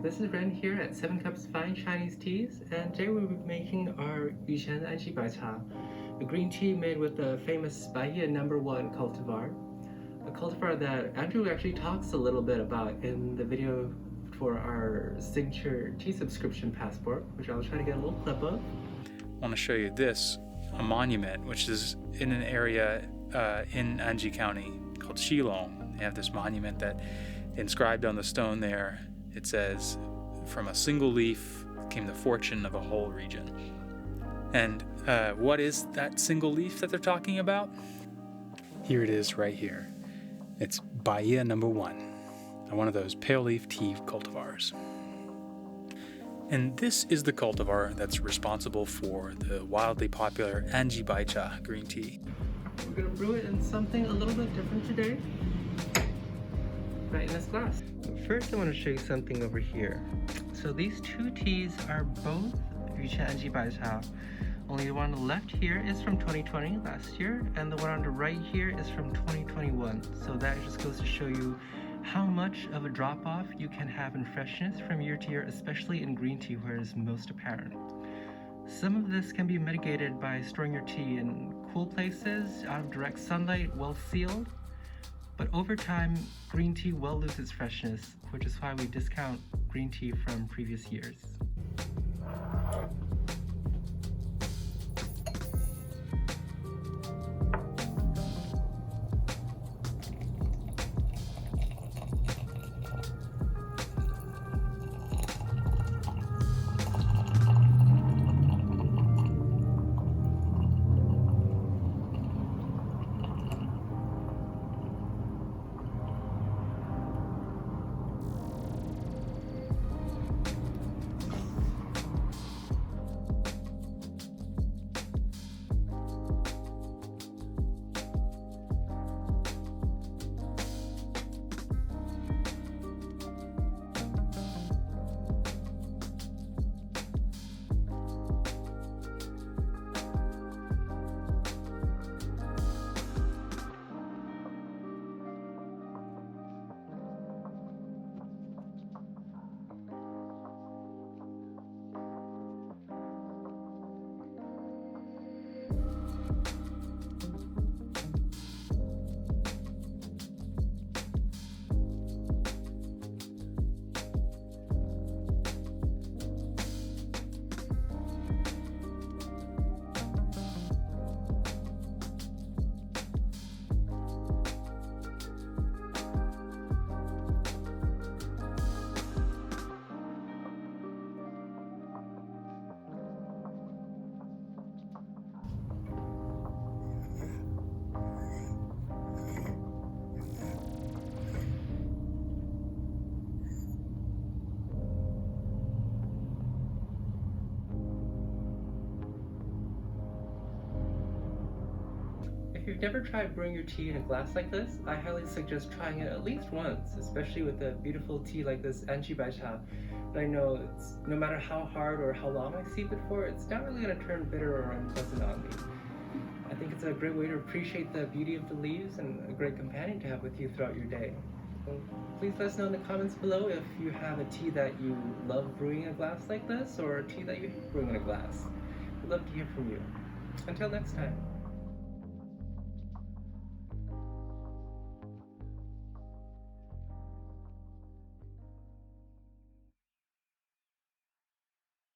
This is Ren here at 7 Cups Fine Chinese Teas, and today we'll be making our Yu Qian Anji Baicha, a green tea made with the famous Baiye #1 cultivar, a cultivar that Andrew actually talks a little bit about in the video for our signature tea subscription passport, which I'll try to get a little clip of. I want to show you this, a monument, which is in an area in Anji County called Shilong. They have this monument that inscribed on the stone there, it says, "From a single leaf came the fortune of a whole region." And what is that single leaf that they're talking about? Here it is right here. It's Baiye #1, one of those pale leaf tea cultivars. And this is the cultivar that's responsible for the wildly popular Anji Baicha green tea. We're going to brew it in something a little bit different today, right in this glass. First I want to show you something over here. So these two teas are both Yu Qian Anji Baicha. Only the one on the left here is from 2020, last year, and the one on the right here is from 2021. So that just goes to show you how much of a drop-off you can have in freshness from year to year, especially in green tea where it is most apparent. Some of this can be mitigated by storing your tea in cool places, out of direct sunlight, well sealed. But over time, green tea will lose its freshness, which is why we discount green tea from previous years. If you've never tried brewing your tea in a glass like this, I highly suggest trying it at least once, especially with a beautiful tea like this Anji Baicha. But I know it's, no matter how hard or how long I steep it for, it's not really going to turn bitter or unpleasant on me. I think it's a great way to appreciate the beauty of the leaves and a great companion to have with you throughout your day. So please let us know in the comments below if you have a tea that you love brewing in a glass like this, or a tea that you hate brewing in a glass. We'd love to hear from you. Until next time.